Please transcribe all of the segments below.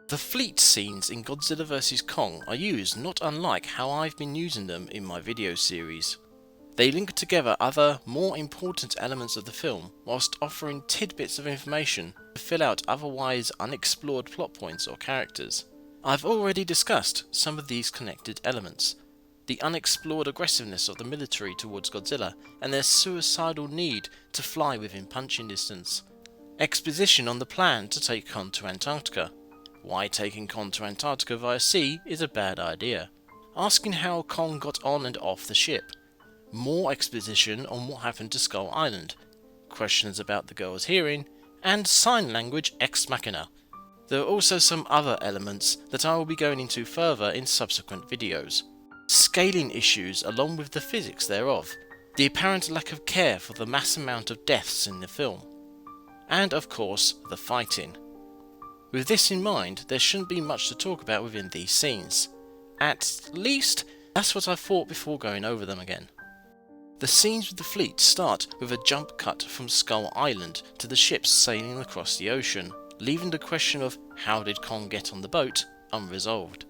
The fleet scenes in Godzilla vs Kong are used not unlike how I've been using them in my video series. They link together other, more important elements of the film, whilst offering tidbits of information to fill out otherwise unexplored plot points or characters. I've already discussed some of these connected elements. The unexplored aggressiveness of the military towards Godzilla and their suicidal need to fly within punching distance. Exposition on the plan to take Kong to Antarctica. Why taking Kong to Antarctica via sea is a bad idea. Asking how Kong got on and off the ship. More exposition on what happened to Skull Island. Questions about the girl's hearing. And sign language ex machina. There are also some other elements that I will be going into further in subsequent videos. Scaling issues along with the physics thereof. The apparent lack of care for the mass amount of deaths in the film. And of course, the fighting. With this in mind, there shouldn't be much to talk about within these scenes. At least, that's what I thought before going over them again. The scenes with the fleet start with a jump cut from Skull Island to the ships sailing across the ocean, leaving the question of how did Kong get on the boat unresolved.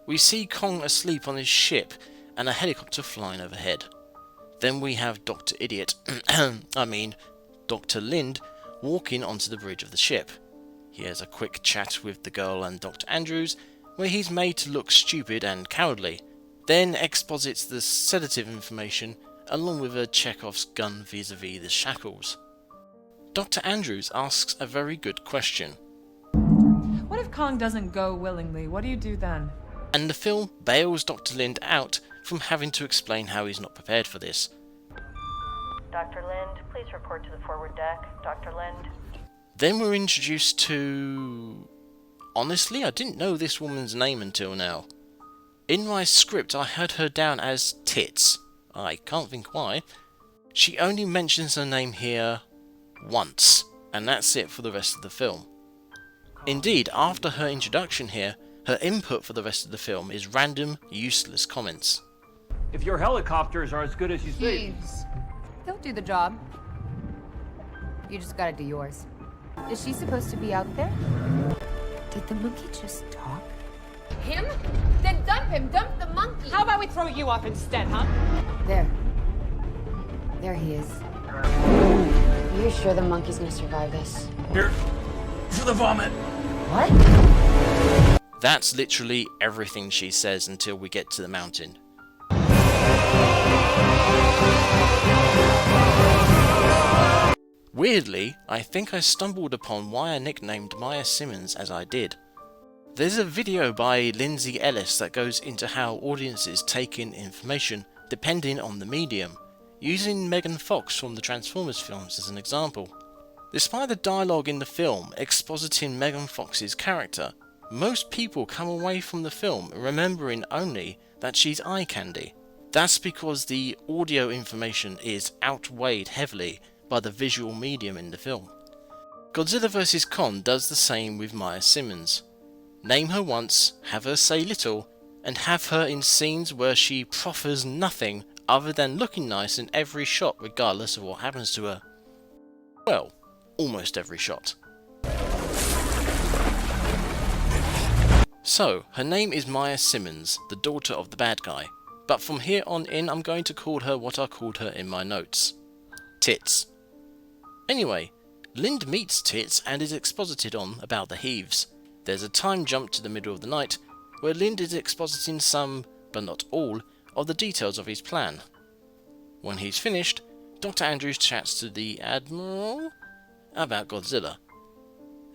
We see Kong asleep on his ship and a helicopter flying overhead. Then we have Dr. Idiot, Dr. Lind, walking onto the bridge of the ship. He has a quick chat with the girl and Dr. Andrews, where he's made to look stupid and cowardly, then exposits the sedative information along with a Chekhov's gun vis-a-vis the shackles. Dr. Andrews asks a very good question. What if Kong doesn't go willingly? What do you do then? And the film bails Dr. Lind out from having to explain how he's not prepared for this. Dr. Lind, please report to the forward deck. Dr. Lind. Then we're introduced to... Honestly, I didn't know this woman's name until now. In my script I had her down as Tits. I can't think why. She only mentions her name here once, and that's it for the rest of the film. Indeed, after her introduction here, her input for the rest of the film is random, useless comments. If your helicopters are as good as you say... Thieves. They'll do the job. You just gotta do yours. Is she supposed to be out there? Did the monkey just talk? Him? Then dump him! Dump the monkey! How about we throw you up instead, huh? There. There he is. Are you sure the monkey's gonna survive this? Here, for the vomit. What? That's literally everything she says until we get to the mountain. Weirdly, I think I stumbled upon why I nicknamed Maya Simmons as I did. There's a video by Lindsay Ellis that goes into how audiences take in information depending on the medium, using Megan Fox from the Transformers films as an example. Despite the dialogue in the film expositing Megan Fox's character, most people come away from the film remembering only that she's eye candy. That's because the audio information is outweighed heavily by the visual medium in the film. Godzilla vs Kong does the same with Maya Simmons. Name her once, have her say little, and have her in scenes where she proffers nothing other than looking nice in every shot regardless of what happens to her. Well, almost every shot. So, her name is Maya Simmons, the daughter of the bad guy, but from here on in I'm going to call her what I called her in my notes. Tits. Anyway, Lind meets Tits and is exposited on about the heaves. There's a time jump to the middle of the night, where Lind is expositing some, but not all, of the details of his plan. When he's finished, Dr. Andrews chats to the Admiral about Godzilla.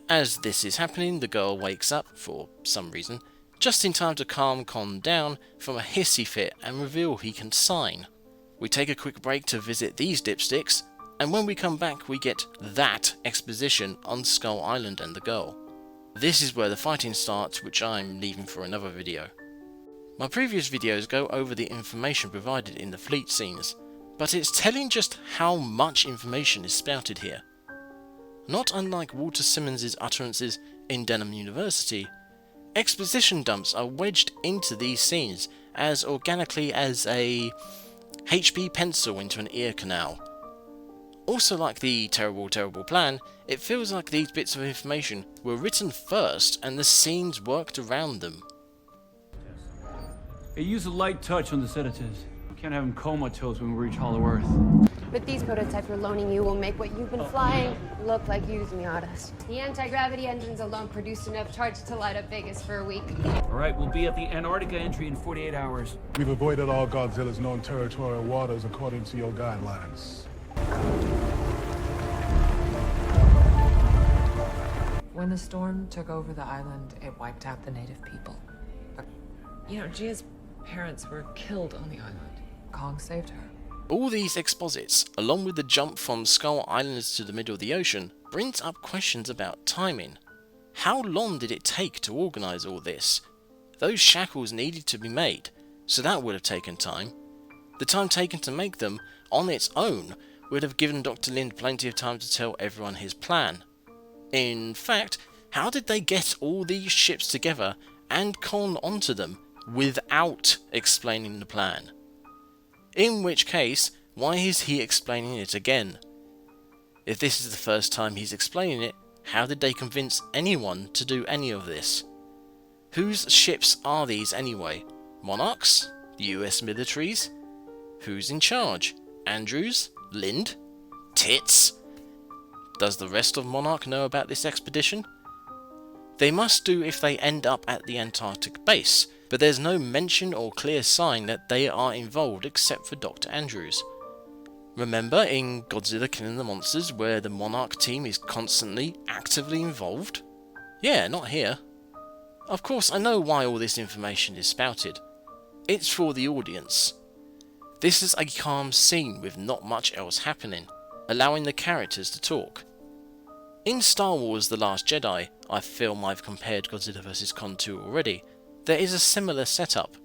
As this is happening, the girl wakes up, for some reason, just in time to calm Kong down from a hissy fit and reveal he can sign. We take a quick break to visit these dipsticks, and when we come back we get that exposition on Skull Island and the girl. This is where the fighting starts, which I'm leaving for another video. My previous videos go over the information provided in the fleet scenes, but it's telling just how much information is spouted here. Not unlike Walter Simmons' utterances in Denham University, exposition dumps are wedged into these scenes as organically as a HB pencil into an ear canal. Also, like the terrible, terrible plan, it feels like these bits of information were written first and the scenes worked around them. Hey, use a light touch on the sedatives. We can't have him comatose when we reach Hollow Earth. But these prototypes we're loaning you will make what you've been flying look like used Miatas. The anti-gravity engines alone produced enough charge to light up Vegas for a week. All right, we'll be at the Antarctica entry in 48 hours. We've avoided all Godzilla's known territorial waters according to your guidelines. When the storm took over the island, it wiped out the native people. You know, Gia's parents were killed on the island. Kong saved her. All these exposits, along with the jump from Skull Islands to the middle of the ocean, brings up questions about timing. How long did it take to organise all this? Those shackles needed to be made, so that would have taken time. The time taken to make them, on its own, would have given Dr. Lind plenty of time to tell everyone his plan. In fact, how did they get all these ships together and Kong onto them without explaining the plan? In which case, why is he explaining it again? If this is the first time he's explaining it, how did they convince anyone to do any of this? Whose ships are these anyway? Monarchs? The US militaries? Who's in charge? Andrews? Lind? Tits? Does the rest of Monarch know about this expedition? They must do if they end up at the Antarctic base, but there's no mention or clear sign that they are involved except for Dr. Andrews. Remember in Godzilla Killing the Monsters where the Monarch team is constantly, actively involved? Yeah, not here. Of course, I know why all this information is spouted. It's for the audience. This is a calm scene with not much else happening, allowing the characters to talk. In Star Wars The Last Jedi, a film I've compared Godzilla vs. Kong to already, there is a similar setup.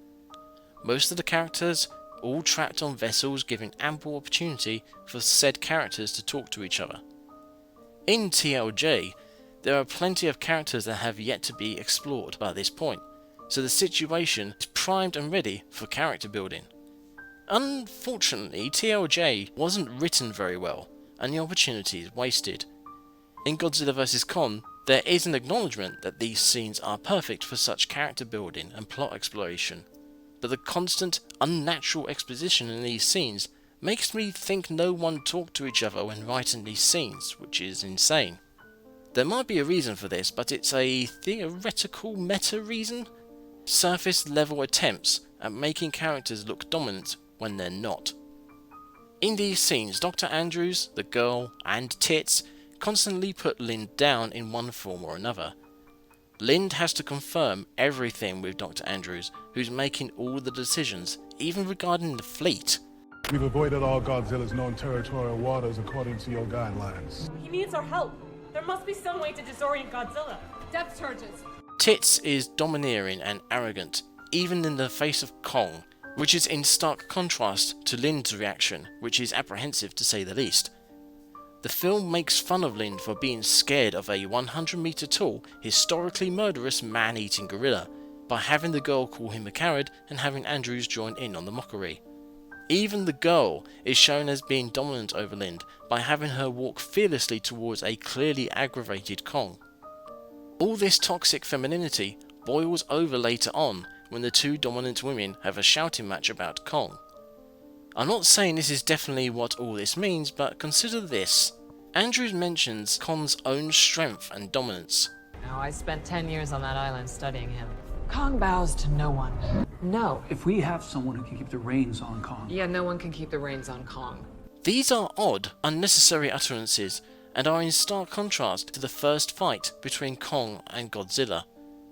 Most of the characters all trapped on vessels, giving ample opportunity for said characters to talk to each other. In TLJ, there are plenty of characters that have yet to be explored by this point, so the situation is primed and ready for character building. Unfortunately, TLJ wasn't written very well, and the opportunity is wasted. In Godzilla vs. Kong, there is an acknowledgement that these scenes are perfect for such character building and plot exploration, but the constant, unnatural exposition in these scenes makes me think no one talked to each other when writing these scenes, which is insane. There might be a reason for this, but it's a theoretical meta reason? Surface level attempts at making characters look dominant when they're not. In these scenes, Dr. Andrews, the girl, and Tits constantly put Lind down in one form or another. Lind has to confirm everything with Dr. Andrews, who's making all the decisions, even regarding the fleet. We've avoided all Godzilla's known territorial waters according to your guidelines. He needs our help. There must be some way to disorient Godzilla. Depth charges. Tits is domineering and arrogant, even in the face of Kong, which is in stark contrast to Lind's reaction, which is apprehensive to say the least. The film makes fun of Lind for being scared of a 100-meter tall, historically murderous man-eating gorilla, by having the girl call him a coward and having Andrews join in on the mockery. Even the girl is shown as being dominant over Lind by having her walk fearlessly towards a clearly aggravated Kong. All this toxic femininity boils over later on when the two dominant women have a shouting match about Kong. I'm not saying this is definitely what all this means, but consider this. Andrews mentions Kong's own strength and dominance. Now, I spent 10 years on that island studying him. Kong bows to no one. No. If we have someone who can keep the reins on Kong. Yeah, no one can keep the reins on Kong. These are odd, unnecessary utterances, and are in stark contrast to the first fight between Kong and Godzilla.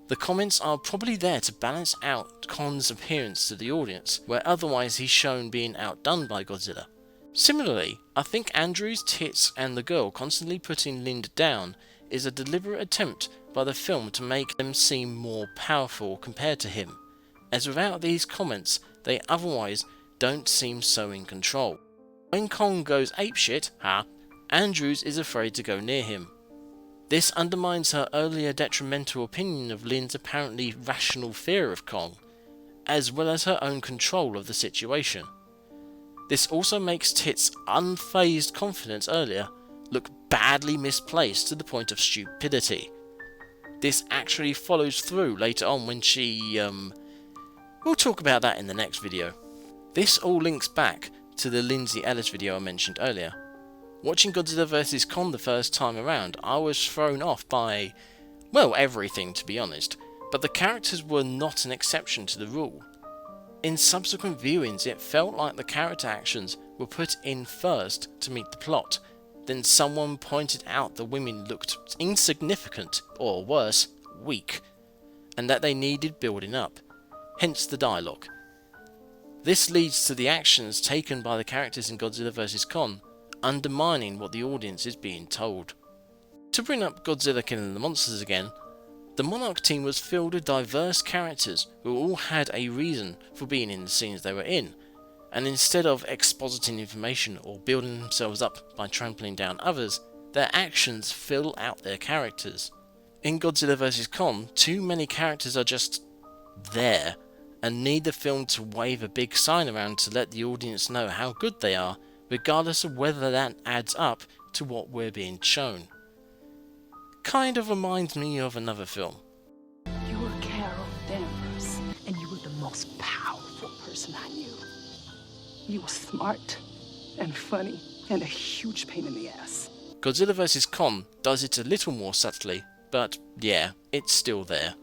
The comments are probably there to balance out Kong's appearance to the audience, where otherwise he's shown being outdone by Godzilla. Similarly, I think Andrews, Tits, and the girl constantly putting Lind down is a deliberate attempt by the film to make them seem more powerful compared to him, as without these comments they otherwise don't seem so in control. When Kong goes apeshit, Andrews is afraid to go near him. This undermines her earlier detrimental opinion of Lind's apparently rational fear of Kong, as well as her own control of the situation. This also makes Tit's unfazed confidence earlier look badly misplaced to the point of stupidity. This actually follows through later on when she, we'll talk about that in the next video. This all links back to the Lindsay Ellis video I mentioned earlier. Watching Godzilla vs. Kong the first time around, I was thrown off by, well, everything to be honest, but the characters were not an exception to the rule. In subsequent viewings, it felt like the character actions were put in first to meet the plot. Then someone pointed out the women looked insignificant, or worse, weak, and that they needed building up, hence the dialogue. This leads to the actions taken by the characters in Godzilla vs. Kong, undermining what the audience is being told. To bring up Godzilla killing the monsters again, the Monarch team was filled with diverse characters who all had a reason for being in the scenes they were in, and instead of expositing information or building themselves up by trampling down others, their actions fill out their characters. In Godzilla vs. Kong, too many characters are just there, and need the film to wave a big sign around to let the audience know how good they are, regardless of whether that adds up to what we're being shown. Kind of reminds me of another film. You were Carol Danvers, and you were the most powerful person I knew. You were smart, and funny, and a huge pain in the ass. Godzilla vs. Kong does it a little more subtly, but yeah, it's still there.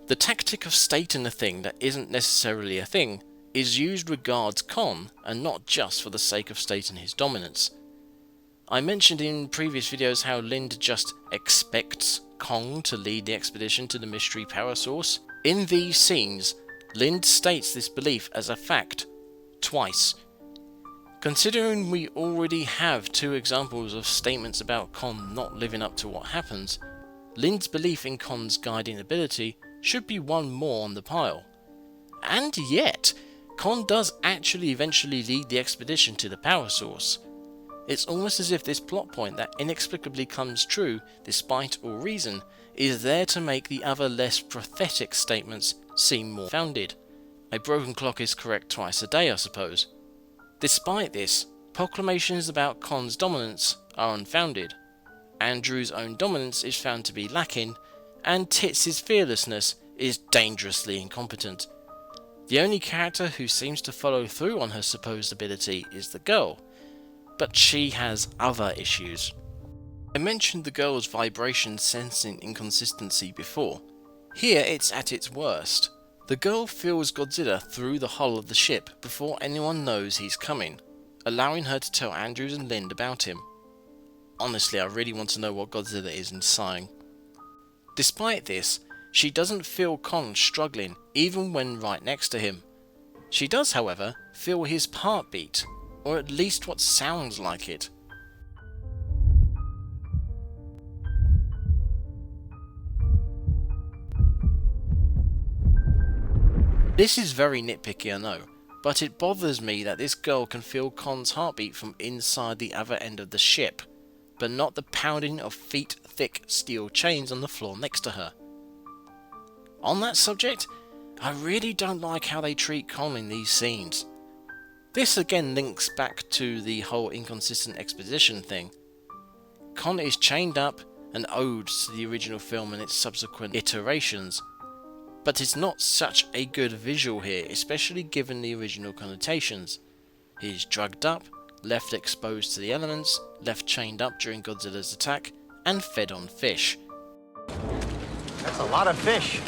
The tactic of stating a thing that isn't necessarily a thing is used regards Kong, and not just for the sake of stating his dominance. I mentioned in previous videos how Lind just expects Kong to lead the expedition to the mystery power source. In these scenes, Lind states this belief as a fact, twice. Considering we already have two examples of statements about Kong not living up to what happens, Lind's belief in Kong's guiding ability should be one more on the pile. And yet, Kong does actually eventually lead the expedition to the power source. It's almost as if this plot point that inexplicably comes true despite all reason is there to make the other less prophetic statements seem more founded. A broken clock is correct twice a day, I suppose. Despite this, proclamations about Kong's dominance are unfounded. Andrew's own dominance is found to be lacking, and Tits' fearlessness is dangerously incompetent. The only character who seems to follow through on her supposed ability is the girl, but she has other issues. I mentioned the girl's vibration sensing inconsistency before. Here it's at its worst. The girl feels Godzilla through the hull of the ship before anyone knows he's coming, allowing her to tell Andrews and Lind about him. Honestly, I really want to know what Godzilla is inside. Despite this, she doesn't feel Kong struggling even when right next to him. She does, however, feel his heartbeat, or at least what sounds like it. This is very nitpicky, I know, but it bothers me that this girl can feel Kong's heartbeat from inside the other end of the ship, but not the pounding of feet-thick steel chains on the floor next to her. On that subject, I really don't like how they treat Kong in these scenes. This again links back to the whole inconsistent exposition thing. Kong is chained up and owed to the original film and its subsequent iterations, but it's not such a good visual here, especially given the original connotations. He's drugged up, left exposed to the elements, left chained up during Godzilla's attack, and fed on fish. That's a lot of fish.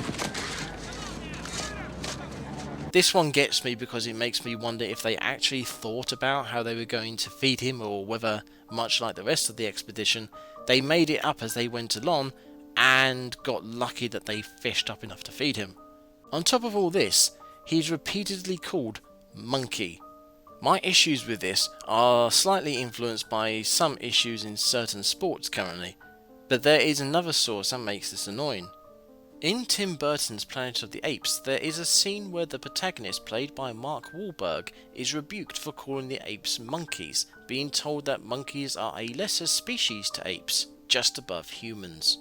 This one gets me because it makes me wonder if they actually thought about how they were going to feed him, or whether, much like the rest of the expedition, they made it up as they went along and got lucky that they fished up enough to feed him. On top of all this, he's repeatedly called Monkey. My issues with this are slightly influenced by some issues in certain sports currently, but there is another source that makes this annoying. In Tim Burton's Planet of the Apes, there is a scene where the protagonist, played by Mark Wahlberg, is rebuked for calling the apes monkeys, being told that monkeys are a lesser species to apes, just above humans.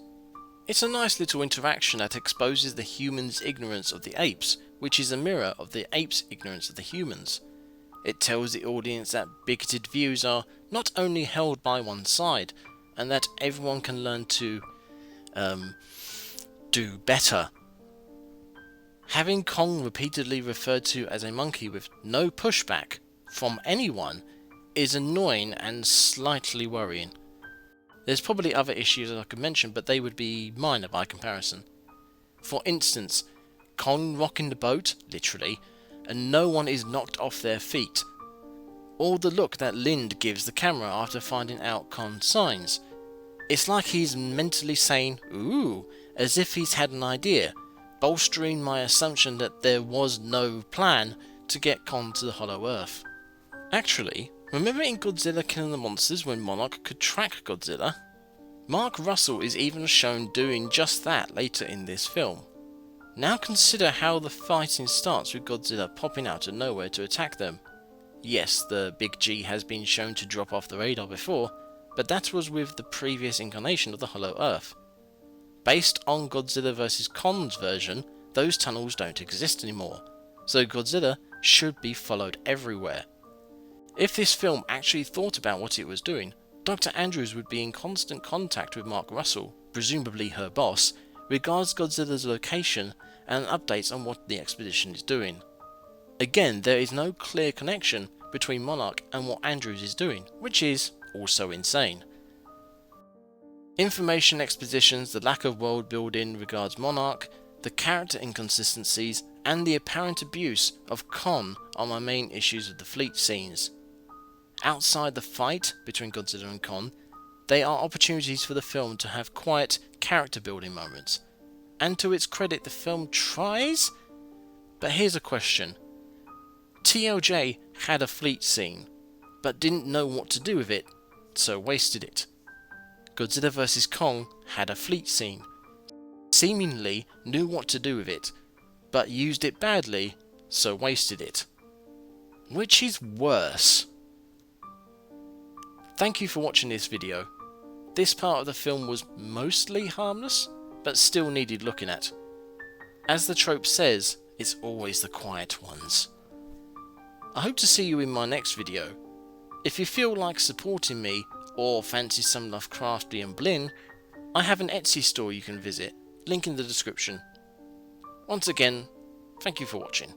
It's a nice little interaction that exposes the humans' ignorance of the apes, which is a mirror of the apes' ignorance of the humans. It tells the audience that bigoted views are not only held by one side, and that everyone can learn to do better. Having Kong repeatedly referred to as a monkey with no pushback from anyone is annoying and slightly worrying. There's probably other issues that I could mention, but they would be minor by comparison. For instance, Kong rocking the boat, literally, and no one is knocked off their feet. Or the look that Lind gives the camera after finding out Kong's signs. It's like he's mentally saying, "Ooh," as if he's had an idea, bolstering my assumption that there was no plan to get Kong to the Hollow Earth. Actually, remember in Godzilla Killing the Monsters when Monarch could track Godzilla? Mark Russell is even shown doing just that later in this film. Now consider how the fighting starts with Godzilla popping out of nowhere to attack them. Yes, the big G has been shown to drop off the radar before, but that was with the previous incarnation of the Hollow Earth. Based on Godzilla vs. Kong's version, those tunnels don't exist anymore, so Godzilla should be followed everywhere. If this film actually thought about what it was doing, Dr. Andrews would be in constant contact with Mark Russell, presumably her boss, regards Godzilla's location and updates on what the expedition is doing. Again, there is no clear connection between Monarch and what Andrews is doing, which is also insane. Information expositions, the lack of world building regards Monarch, the character inconsistencies, and the apparent abuse of Kong are my main issues with the fleet scenes. Outside the fight between Godzilla and Kong, they are opportunities for the film to have quiet character building moments. And to its credit, the film tries? But here's a question. TLJ had a fleet scene, but didn't know what to do with it, so wasted it. Godzilla vs. Kong had a fleet scene, seemingly knew what to do with it, but used it badly, so wasted it. Which is worse? Thank you for watching this video. This part of the film was mostly harmless, but still needed looking at. As the trope says, it's always the quiet ones. I hope to see you in my next video. If you feel like supporting me, or fancy some Lovecraftian bling, I have an Etsy store you can visit, link in the description. Once again, thank you for watching.